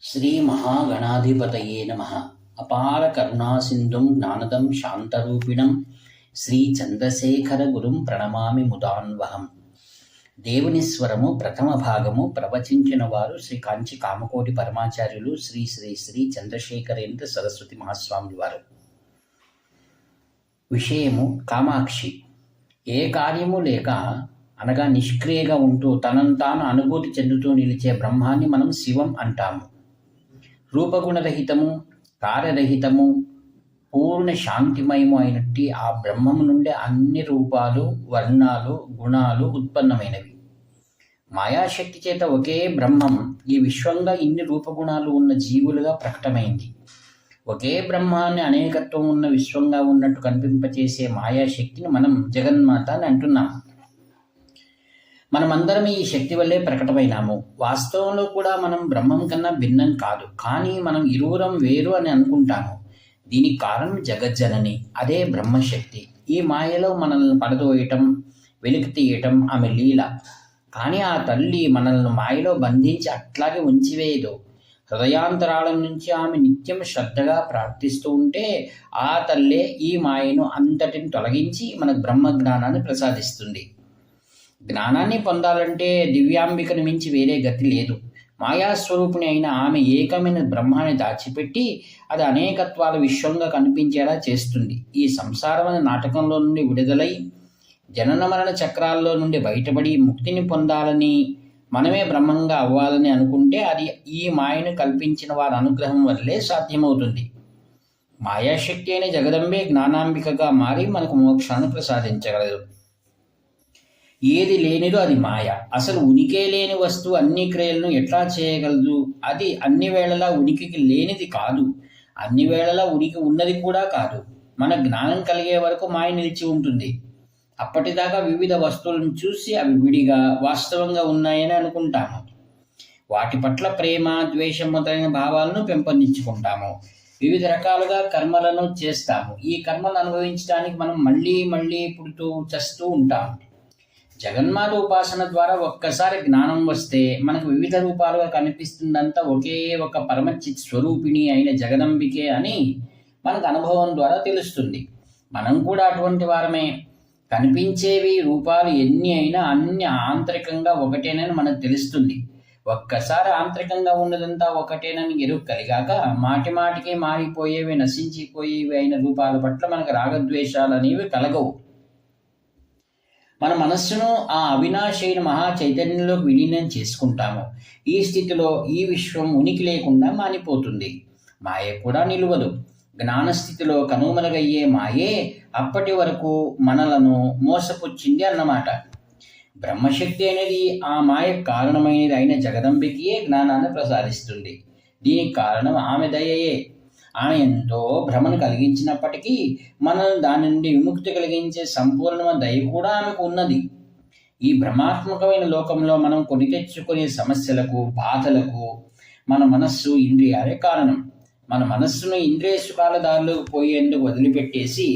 శ్రీ మహాగణాధిపతయే నమః. అపార కరుణాసింధుం జ్ఞానదం శాంతరూపిణం శ్రీ చంద్రశేఖర గురుం ప్రణమామి ముదాన్వహం. దేవుని స్వరము ప్రథమ భాగము ప్రవచించిన వారు శ్రీ కాంచి కామకోటి పరమాచార్యులు శ్రీ శ్రీ శ్రీ చంద్రశేఖరేంద్ర సరస్వతి మహాస్వాములు వారు. విషయము కామాక్షి. ఏ కార్యము లేక అనగా నిష్క్రియగా ఉంటూ తనను తాను అనుభూతి చెందుతూ నిలిచే బ్రహ్మాన్ని మనం శివం అంటాము. రూపగుణరహితము, కార్యరహితము, పూర్ణ శాంతిమయము అయినట్టి ఆ బ్రహ్మము నుండి అన్ని రూపాలు, వర్ణాలు, గుణాలు ఉత్పన్నమైనవి. మాయాశక్తి చేత ఒకే బ్రహ్మం ఈ విశ్వంగా ఇన్ని రూపగుణాలు ఉన్న జీవులుగా ప్రకటమైంది. ఒకే బ్రహ్మాన్ని అనేకత్వం ఉన్న విశ్వంగా ఉన్నట్టు కనిపింపచేసే మాయాశక్తిని మనం జగన్మాత అని అంటున్నాం. మనమందరం ఈ శక్తి వల్లే ప్రకటమైనాము. వాస్తవంలో కూడా మనం బ్రహ్మం కన్నా భిన్నం కాదు. కానీ మనం ఇరువురం వేరు అని అనుకుంటాము. దీనికి కారణం జగజ్జనని, అదే బ్రహ్మశక్తి. ఈ మాయలో మనల్ని పడదోయటం, వెలికి తీయటం ఆమె లీల. కానీ ఆ తల్లి మనల్ని మాయలో బంధించి అట్లాగే ఉంచివేయదు. హృదయాంతరాల నుంచి ఆమె నిత్యం శ్రద్ధగా ప్రార్థిస్తూ ఉంటే ఆ తల్లే ఈ మాయను అంతటిని తొలగించి మనకు బ్రహ్మ జ్ఞానాన్ని ప్రసాదిస్తుంది. జ్ఞానాన్ని పొందాలంటే దివ్యాంబికను మించి వేరే గతి లేదు. మాయాస్వరూపిణి అయిన ఆమె ఏకమైన బ్రహ్మాన్ని దాచిపెట్టి అది అనేకత్వాల విశ్వంగా కనిపించేలా చేస్తుంది. ఈ సంసారమైన నాటకంలో నుండి విడుదలై జనన మరణ చక్రాల్లో నుండి బయటపడి ముక్తిని పొందాలని, మనమే బ్రహ్మంగా అవ్వాలని అనుకుంటే అది ఈ మాయను కల్పించిన వారి అనుగ్రహం వల్లే సాధ్యమవుతుంది. మాయాశక్తి అయిన జగదంబే జ్ఞానాంబికగా మారి మనకు మోక్షాన్ని ప్రసాదించగలదు. ఏది లేనిదో అది మాయ. అసలు ఉనికే లేని వస్తువు అన్ని క్రియలను ఎట్లా చేయగలదు? అది అన్ని వేళలా ఉనికికి లేనిది కాదు, అన్ని వేళలా ఉనికి ఉన్నది కూడా కాదు. మన జ్ఞానం కలిగే వరకు మాయ నిలిచి ఉంటుంది. అప్పటిదాకా వివిధ వస్తువులను చూసి అవి విడిగా వాస్తవంగా ఉన్నాయని అనుకుంటాము. వాటి పట్ల ప్రేమ, ద్వేషం మొదలైన భావాలను పెంపొందించుకుంటాము. వివిధ రకాలుగా కర్మలను చేస్తాము. ఈ కర్మలు అనుభవించడానికి మనం మళ్ళీ మళ్ళీ పుడుతూ చస్తూ ఉంటాము. జగన్మాత ఉపాసన ద్వారా ఒక్కసారి జ్ఞానం వస్తే మనకు వివిధ రూపాలుగా కనిపిస్తుందంతా ఒకే ఒక పరమచిత్ స్వరూపిణి అయిన జగదంబికే అని మనకు అనుభవం ద్వారా తెలుస్తుంది. మనం కూడా అటువంటి వారమే. కనిపించేవి రూపాలు ఎన్ని అయినా అన్ని ఆంతరికంగా ఒకటేనని మనకు తెలుస్తుంది. ఒక్కసారి ఆంతరికంగా ఉన్నదంతా ఒకటేనని ఎరుక కలిగాక మాటి మాటికి మారిపోయేవి, నశించిపోయేవి అయిన రూపాల పట్ల మనకు రాగద్వేషాలు అనేవి కలగవు. మన మనస్సును ఆ అవినాశైన మహా చైతన్యంలోకి విలీనం చేసుకుంటాము. ఈ స్థితిలో ఈ విశ్వం ఉనికి లేకుండా మానిపోతుంది. మాయ కూడా నిలువదు. జ్ఞానస్థితిలో కనుమరుగయ్యే మాయే అప్పటి వరకు మనలను మోసపుచ్చింది అన్నమాట. బ్రహ్మశక్తి అనేది ఆ మాయ కారణమైనది అయిన జగదంబికియే జ్ఞానాన్ని ప్రసాదిస్తుంది. దీనికి కారణం ఆమె దయయే. ఆమె ఎంతో భ్రమను కలిగించినప్పటికీ మనల్ని దాని నుండి విముక్తి కలిగించే సంపూర్ణ దయ కూడా ఆమెకు ఉన్నది. ఈ భ్రమాత్మకమైన లోకంలో మనం కొని తెచ్చుకునే సమస్యలకు, బాధలకు మన మనస్సు, ఇంద్రియాలే కారణం. మన మనస్సును ఇంద్రియ సుఖాల దారిలోకి పోయేందుకు వదిలిపెట్టేసి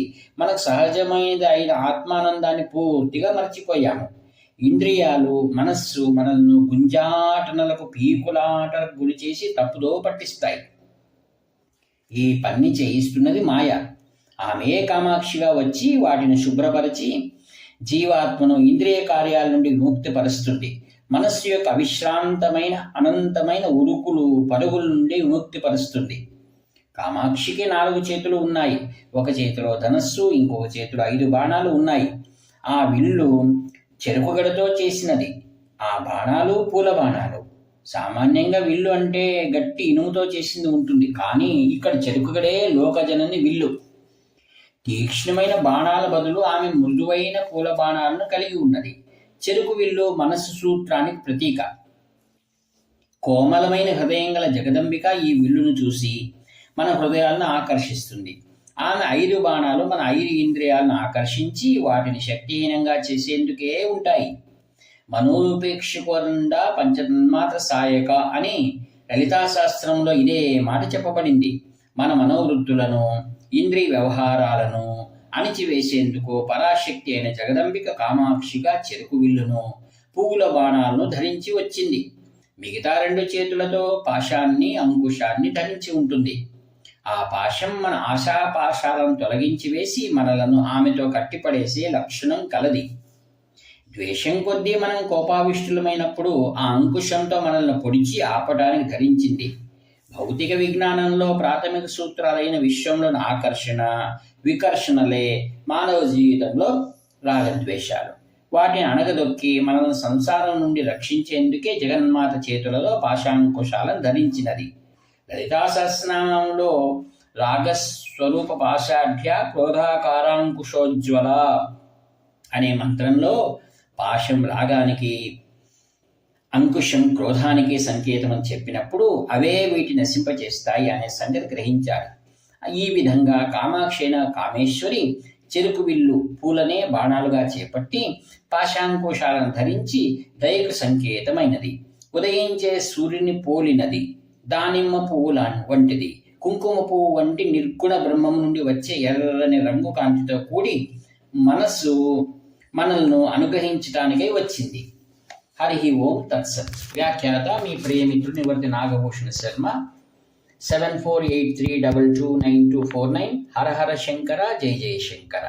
మనకు సహజమైనది అయిన ఆత్మానందాన్ని పూర్తిగా మర్చిపోయాము. ఇంద్రియాలు, మనస్సు మనల్ని గుంజాటనలకు, పీకులాటలకు గురి చేసి తప్పుదో పట్టిస్తాయి. ఈ పని చేయిస్తున్నది మాయ. ఆమె కామాక్షిగా వచ్చి వాటిని శుభ్రపరిచి జీవాత్మను ఇంద్రియ కార్యాల నుండి విముక్తిపరుస్తుంది. మనస్సు యొక్క అవిశ్రాంతమైన అనంతమైన ఉరుకులు, పరుగుల నుండి విముక్తిపరుస్తుంది. కామాక్షికి 4 చేతులు ఉన్నాయి. ఒక చేతిలో ధనస్సు, ఇంకొక చేతిలో 5 బాణాలు ఉన్నాయి. ఆ విల్లు చెరుకుగడతో చేసినది. ఆ బాణాలు పూల బాణాలు. సామాన్యంగా విల్లు అంటే గట్టి ఇనుముతో చేసింది ఉంటుంది. కానీ ఇక్కడ చెరుకుగడే లోకజనని విల్లు. తీక్ష్ణమైన బాణాల బదులు ఆమె మృదువైన పూల బాణాలను కలిగి ఉన్నది. చెరుకు విల్లు మనస్సు సూత్రానికి ప్రతీక. కోమలమైన హృదయం గల జగదంబిక ఈ విల్లును చూసి మన హృదయాలను ఆకర్షిస్తుంది. ఆమె 5 బాణాలు మన 5 ఇంద్రియాలను ఆకర్షించి వాటిని శక్తిహీనంగా చేసేందుకే ఉంటాయి. మనోపేక్షకుండా పంచతన్మాత్ర సాయక అని లలితాశాస్త్రంలో ఇదే మాట చెప్పబడింది. మన మనోవృత్తులను, ఇంద్రియ వ్యవహారాలను అణిచివేసేందుకు పరాశక్తి అయిన జగదంబిక కామాక్షిగా చెరుకు విల్లును, పువ్వుల బాణాలను ధరించి వచ్చింది. మిగతా 2 చేతులతో పాశాన్ని అంకుశాన్ని ధరించి ఉంటుంది. ఆ పాశం మన ఆశాపాశాలను తొలగించి వేసి మనలను ఆమెతో కట్టిపడేసే లక్షణం కలది. ద్వేషం కొద్దీ మనం కోపావిష్టులమైనప్పుడు ఆ అంకుశంతో మనల్ని పొడిచి ఆపడానికి ధరించింది. భౌతిక విజ్ఞానంలో ప్రాథమిక సూత్రాలైన విశ్వంలోని ఆకర్షణ, వికర్షణలే మానవ జీవితంలో రాగద్వేషాలు. వాటిని అణగదొక్కి మనల్ని సంసారం నుండి రక్షించేందుకే జగన్మాత చేతులలో పాశాంకుశాలను ధరించినది. లలితా సహస్రనామంలో రాగస్వరూప పాశాఢ్య క్రోధాకారాంకుశోజ్వల అనే మంత్రంలో పాశం రాగానికి, అంకుశం క్రోధానికి సంకేతం అని చెప్పినప్పుడు అవే వీటిని నశింపచేస్తాయి అనే సంగతి గ్రహించాలి. ఈ విధంగా కామాక్షి అయిన కామేశ్వరి చెరుకు విల్లు పూలనే బాణాలుగా చేపట్టి పాశాంకుశాలను ధరించి దయకు సంకేతమైనది. ఉదయించే సూర్యుని పోలినది. దానిమ్మ పువ్వు వంటిది. కుంకుమ పువ్వు వంటి నిర్గుణ బ్రహ్మం నుండి వచ్చే ఎర్రని రంగు కాంతితో కూడి మనస్సు మనల్ని అనుగ్రహించడానికై వచ్చింది. హరి ఓం తత్సత్. వ్యాఖ్యాత మీ ప్రియమిత్రుడు నివర్తి నాగభూషణ శర్మ. 7483229249. హర హర శంకర, జయ జయ శంకర.